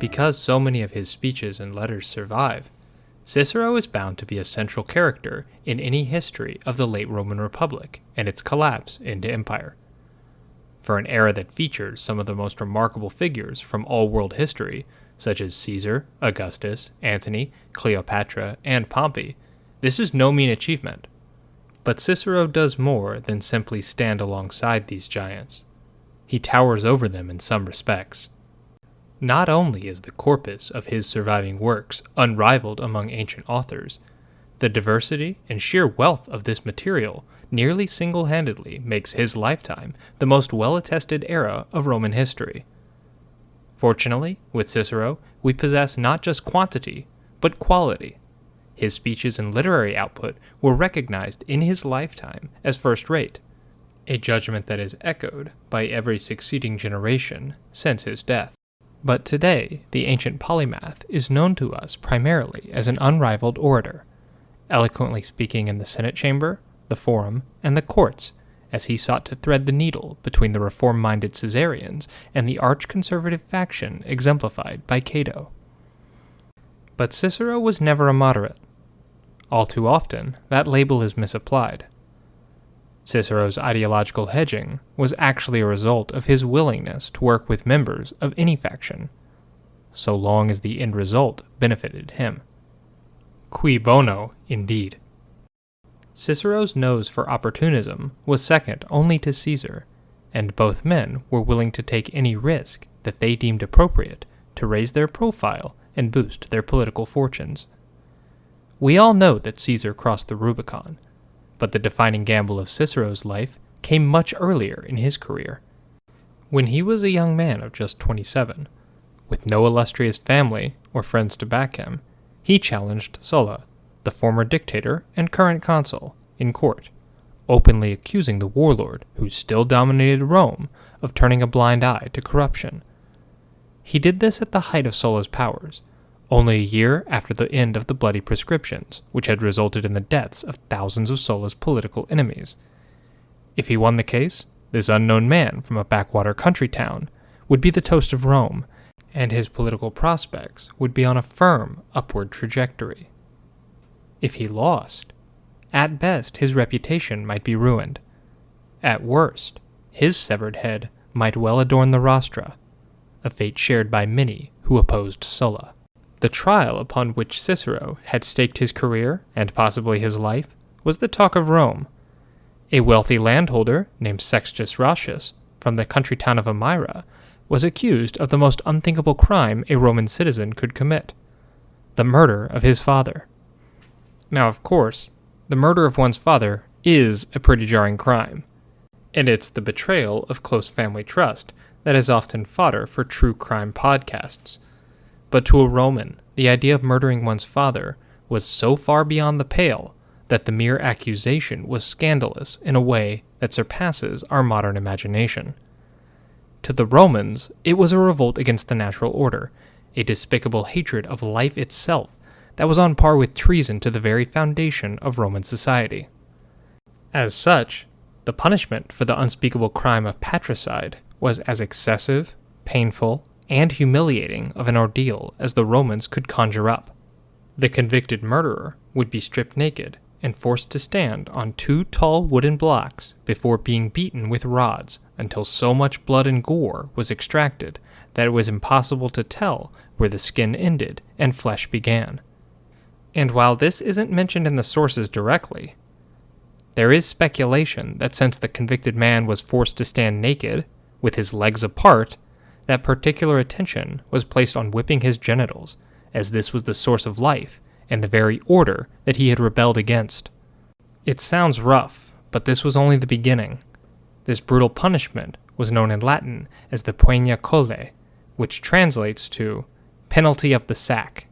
Because so many of his speeches and letters survive, Cicero is bound to be a central character in any history of the late Roman Republic and its collapse into empire. For an era that featured some of the most remarkable figures from all world history, such as Caesar, Augustus, Antony, Cleopatra, and Pompey, this is no mean achievement. But Cicero does more than simply stand alongside these giants. He towers over them in some respects. Not only is the corpus of his surviving works unrivaled among ancient authors, the diversity and sheer wealth of this material nearly single-handedly makes his lifetime the most well-attested era of Roman history. Fortunately, with Cicero, we possess not just quantity, but quality. His speeches and literary output were recognized in his lifetime as first-rate, a judgment that is echoed by every succeeding generation since his death. But today, the ancient polymath is known to us primarily as an unrivaled orator, eloquently speaking in the Senate chamber, the Forum, and the courts, as he sought to thread the needle between the reform-minded Caesarians and the arch-conservative faction exemplified by Cato. But Cicero was never a moderate. All too often, that label is misapplied. Cicero's ideological hedging was actually a result of his willingness to work with members of any faction, so long as the end result benefited him. Cui bono, indeed. Cicero's nose for opportunism was second only to Caesar, and both men were willing to take any risk that they deemed appropriate to raise their profile and boost their political fortunes. We all know that Caesar crossed the Rubicon, but the defining gamble of Cicero's life came much earlier in his career. When he was a young man of just 27, with no illustrious family or friends to back him, he challenged Sulla, the former dictator and current consul, in court, openly accusing the warlord who still dominated Rome of turning a blind eye to corruption. He did this at the height of Sulla's powers, only a year after the end of the bloody proscriptions, which had resulted in the deaths of thousands of Sulla's political enemies. If he won the case, this unknown man from a backwater country town would be the toast of Rome, and his political prospects would be on a firm upward trajectory. If he lost, at best his reputation might be ruined. At worst, his severed head might well adorn the rostra, a fate shared by many who opposed Sulla. The trial upon which Cicero had staked his career, and possibly his life, was the talk of Rome. A wealthy landholder named Sextus Ratius, from the country town of Amira, was accused of the most unthinkable crime a Roman citizen could commit: the murder of his father. Now, of course, the murder of one's father is a pretty jarring crime, and it's the betrayal of close family trust that is often fodder for true crime podcasts. But to a Roman, the idea of murdering one's father was so far beyond the pale that the mere accusation was scandalous in a way that surpasses our modern imagination. To the Romans, it was a revolt against the natural order, a despicable hatred of life itself that was on par with treason to the very foundation of Roman society. As such, the punishment for the unspeakable crime of patricide was as excessive, painful, and humiliating of an ordeal as the Romans could conjure up. The convicted murderer would be stripped naked and forced to stand on 2 tall wooden blocks before being beaten with rods until so much blood and gore was extracted that it was impossible to tell where the skin ended and flesh began. And while this isn't mentioned in the sources directly, there is speculation that since the convicted man was forced to stand naked, with his legs apart, that particular attention was placed on whipping his genitals, as this was the source of life and the very order that he had rebelled against. It sounds rough, but this was only the beginning. This brutal punishment was known in Latin as the poena colle, which translates to penalty of the sack,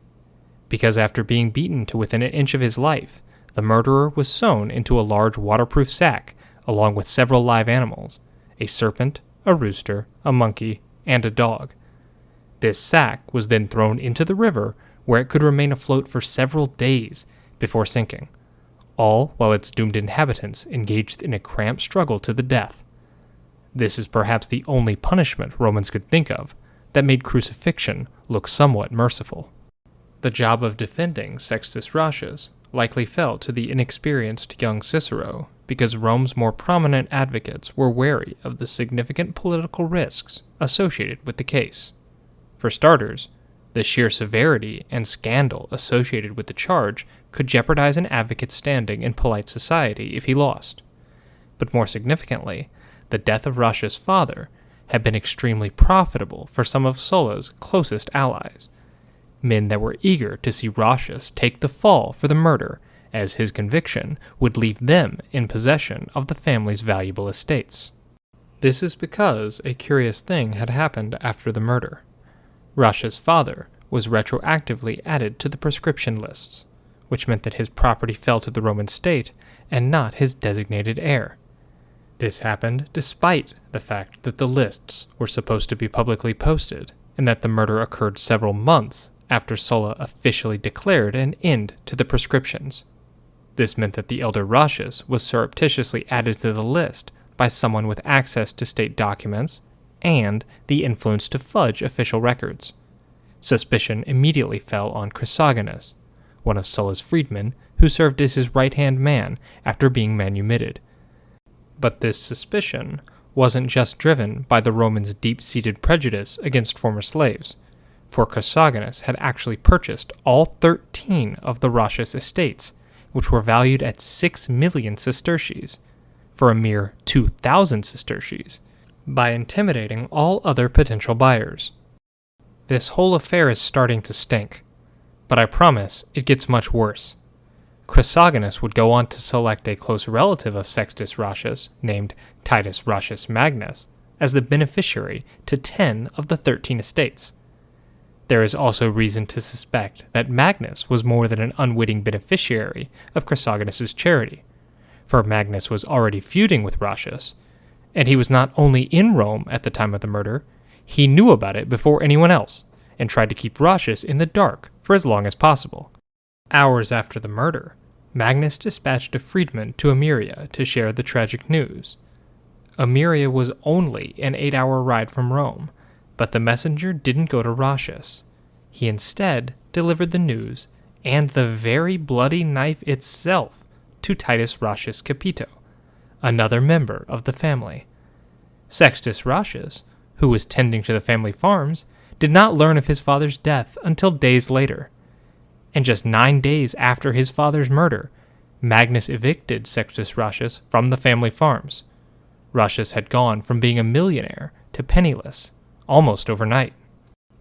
because after being beaten to within an inch of his life, the murderer was sewn into a large waterproof sack along with several live animals, a serpent, a rooster, a monkey, and a dog. This sack was then thrown into the river, where it could remain afloat for several days before sinking, all while its doomed inhabitants engaged in a cramped struggle to the death. This is perhaps the only punishment Romans could think of that made crucifixion look somewhat merciful. The job of defending Sextus Ratius likely fell to the inexperienced young Cicero because Rome's more prominent advocates were wary of the significant political risks associated with the case. For starters, the sheer severity and scandal associated with the charge could jeopardize an advocate's standing in polite society if he lost. But more significantly, the death of Ratius' father had been extremely profitable for some of Sulla's closest allies, men that were eager to see Ratius take the fall for the murder, as his conviction would leave them in possession of the family's valuable estates. This is because a curious thing had happened after the murder. Ratius' father was retroactively added to the proscription lists, which meant that his property fell to the Roman state and not his designated heir. This happened despite the fact that the lists were supposed to be publicly posted, and that the murder occurred several months after Sulla officially declared an end to the proscriptions. This meant that the elder Ratius was surreptitiously added to the list by someone with access to state documents and the influence to fudge official records. Suspicion immediately fell on Chrysogonus, one of Sulla's freedmen who served as his right-hand man after being manumitted. But this suspicion wasn't just driven by the Romans' deep-seated prejudice against former slaves, for Chrysogonus had actually purchased all 13 of the Ratius estates, which were valued at 6 million sesterces, for a mere 2,000 sesterces, by intimidating all other potential buyers. This whole affair is starting to stink, but I promise it gets much worse. Chrysogonus would go on to select a close relative of Sextus Ratius, named Titus Ratius Magnus, as the beneficiary to 10 of the 13 estates. There is also reason to suspect that Magnus was more than an unwitting beneficiary of Chrysogonus's charity, for Magnus was already feuding with Ratius, and he was not only in Rome at the time of the murder, he knew about it before anyone else, and tried to keep Ratius in the dark for as long as possible. Hours after the murder, Magnus dispatched a freedman to Ameria to share the tragic news. Ameria was only an 8-hour ride from Rome, but the messenger didn't go to Ratius. He instead delivered the news, and the very bloody knife itself, to Titus Ratius Capito, another member of the family. Sextus Ratius, who was tending to the family farms, did not learn of his father's death until days later. And just 9 days after his father's murder, Magnus evicted Sextus Ratius from the family farms. Ratius had gone from being a millionaire to penniless, almost overnight.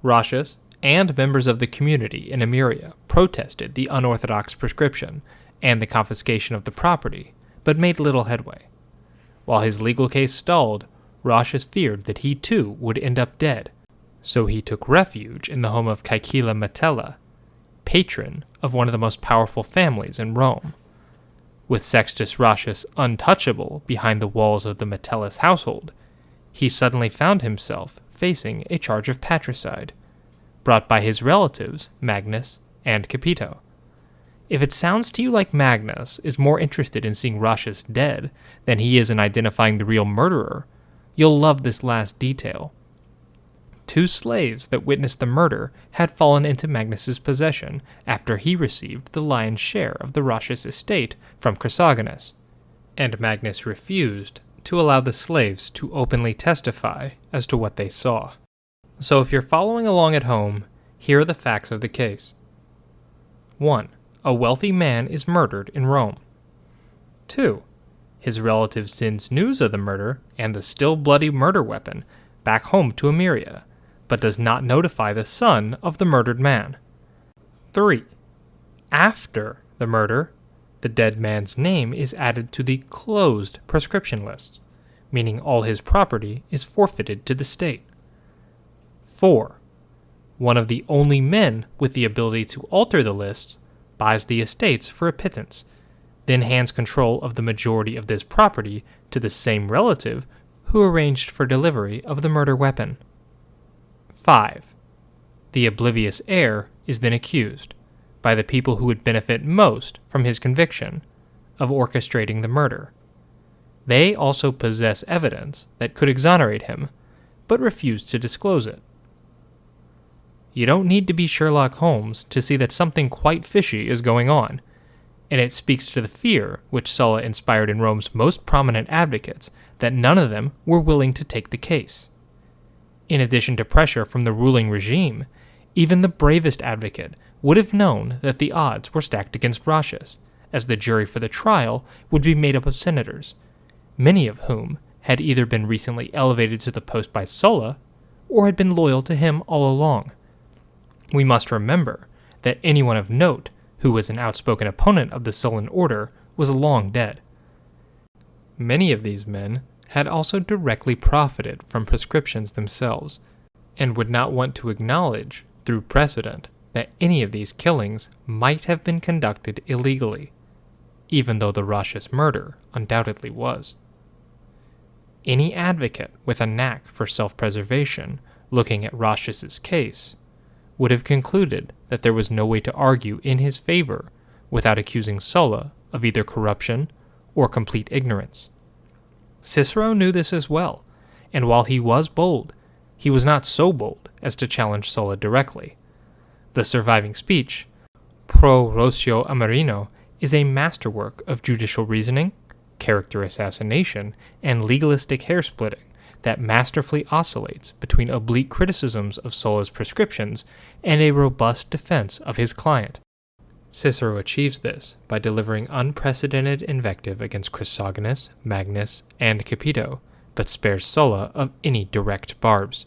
Ratius and members of the community in Ameria protested the unorthodox proscription and the confiscation of the property, but made little headway. While his legal case stalled, Ratius feared that he too would end up dead, so he took refuge in the home of Caecula Metella, patron of one of the most powerful families in Rome. With Sextus Ratius untouchable behind the walls of the Metellus household, he suddenly found himself facing a charge of patricide, brought by his relatives Magnus and Capito. If it sounds to you like Magnus is more interested in seeing Ratius dead than he is in identifying the real murderer, you'll love this last detail. 2 slaves that witnessed the murder had fallen into Magnus's possession after he received the lion's share of the Ratius estate from Chrysogonus, and Magnus refused to allow the slaves to openly testify as to what they saw. So if you're following along at home, here are the facts of the case. 1. A wealthy man is murdered in Rome. 2. His relative sends news of the murder and the still bloody murder weapon back home to Ameria, but does not notify the son of the murdered man. 3. After the murder, the dead man's name is added to the closed proscription list, meaning all his property is forfeited to the state. 4. One of the only men with the ability to alter the lists buys the estates for a pittance, then hands control of the majority of this property to the same relative who arranged for delivery of the murder weapon. 5. The oblivious heir is then accused, by the people who would benefit most from his conviction, of orchestrating the murder. They also possess evidence that could exonerate him, but refuse to disclose it. You don't need to be Sherlock Holmes to see that something quite fishy is going on, and it speaks to the fear which Sulla inspired in Rome's most prominent advocates that none of them were willing to take the case. In addition to pressure from the ruling regime, even the bravest advocate would have known that the odds were stacked against Roscius, as the jury for the trial would be made up of senators, many of whom had either been recently elevated to the post by Sulla or had been loyal to him all along. We must remember that anyone of note who was an outspoken opponent of the Sullan order was long dead. Many of these men had also directly profited from proscriptions themselves, and would not want to acknowledge, through precedent, that any of these killings might have been conducted illegally, even though the Roscius murder undoubtedly was. Any advocate with a knack for self-preservation, looking at Roscius's case, would have concluded that there was no way to argue in his favor without accusing Sulla of either corruption or complete ignorance. Cicero knew this as well, and while he was bold, he was not so bold as to challenge Sulla directly. The surviving speech, Pro Roscio Amerino, is a masterwork of judicial reasoning, character assassination, and legalistic hair-splitting that masterfully oscillates between oblique criticisms of Sulla's prescriptions and a robust defense of his client. Cicero achieves this by delivering unprecedented invective against Chrysogonus, Magnus, and Capito, but spares Sulla of any direct barbs.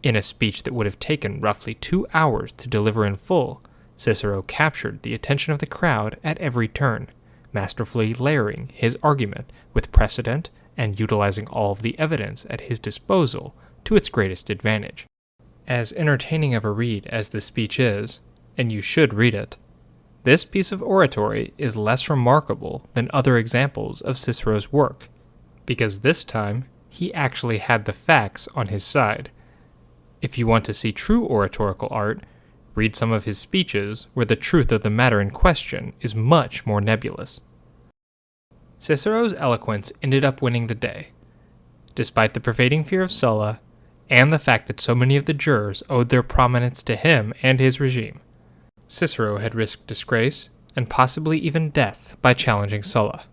In a speech that would have taken roughly 2 hours to deliver in full, Cicero captured the attention of the crowd at every turn, masterfully layering his argument with precedent and utilizing all of the evidence at his disposal to its greatest advantage. As entertaining of a read as the speech is, and you should read it, this piece of oratory is less remarkable than other examples of Cicero's work, because this time he actually had the facts on his side. If you want to see true oratorical art, read some of his speeches where the truth of the matter in question is much more nebulous. Cicero's eloquence ended up winning the day, despite the pervading fear of Sulla and the fact that so many of the jurors owed their prominence to him and his regime. Cicero had risked disgrace and possibly even death by challenging Sulla.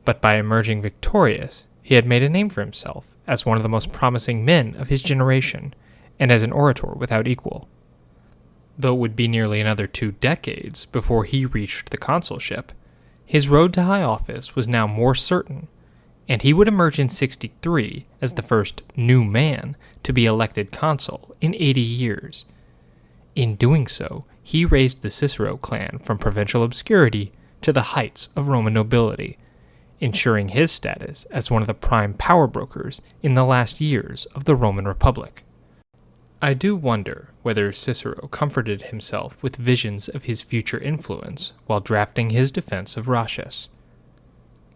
But by emerging victorious, he had made a name for himself as one of the most promising men of his generation and as an orator without equal. Though it would be nearly another 2 decades before he reached the consulship, his road to high office was now more certain, and he would emerge in 63 as the first new man to be elected consul in 80 years. In doing so, he raised the Cicero clan from provincial obscurity to the heights of Roman nobility, ensuring his status as one of the prime power brokers in the last years of the Roman Republic. I do wonder whether Cicero comforted himself with visions of his future influence while drafting his defense of Roscius.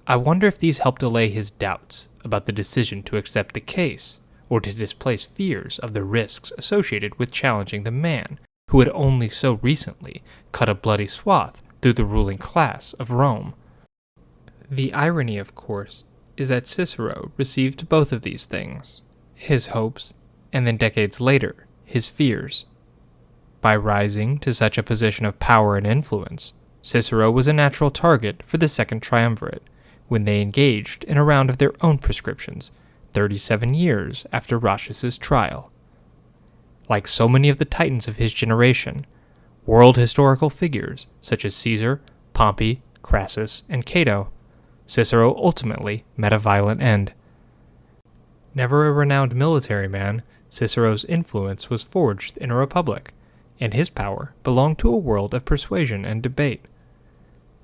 I wonder if these helped allay his doubts about the decision to accept the case, or to displace fears of the risks associated with challenging the man who had only so recently cut a bloody swath through the ruling class of Rome. The irony, of course, is that Cicero received both of these things, his hopes, and then decades later, his fears. By rising to such a position of power and influence, Cicero was a natural target for the Second Triumvirate when they engaged in a round of their own proscriptions 37 years after Roscius's trial. Like so many of the titans of his generation, world historical figures such as Caesar, Pompey, Crassus, and Cato, Cicero ultimately met a violent end. Never a renowned military man, Cicero's influence was forged in a republic, and his power belonged to a world of persuasion and debate.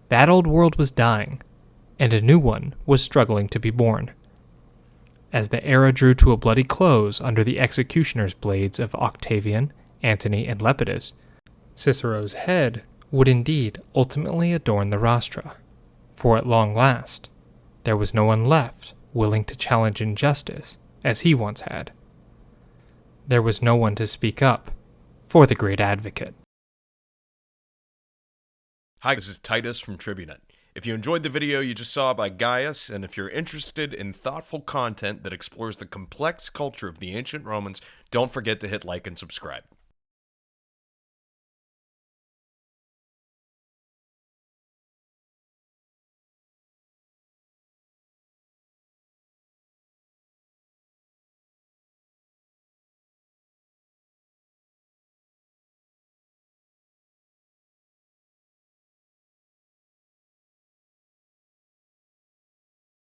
That old world was dying, and a new one was struggling to be born. As the era drew to a bloody close under the executioner's blades of Octavian, Antony, and Lepidus, Cicero's head would indeed ultimately adorn the rostra, for at long last, there was no one left willing to challenge injustice as he once had. There was no one to speak up for the great advocate. Hi, this is Titus from Tribunet. If you enjoyed the video you just saw by Gaius, and if you're interested in thoughtful content that explores the complex culture of the ancient Romans, don't forget to hit like and subscribe.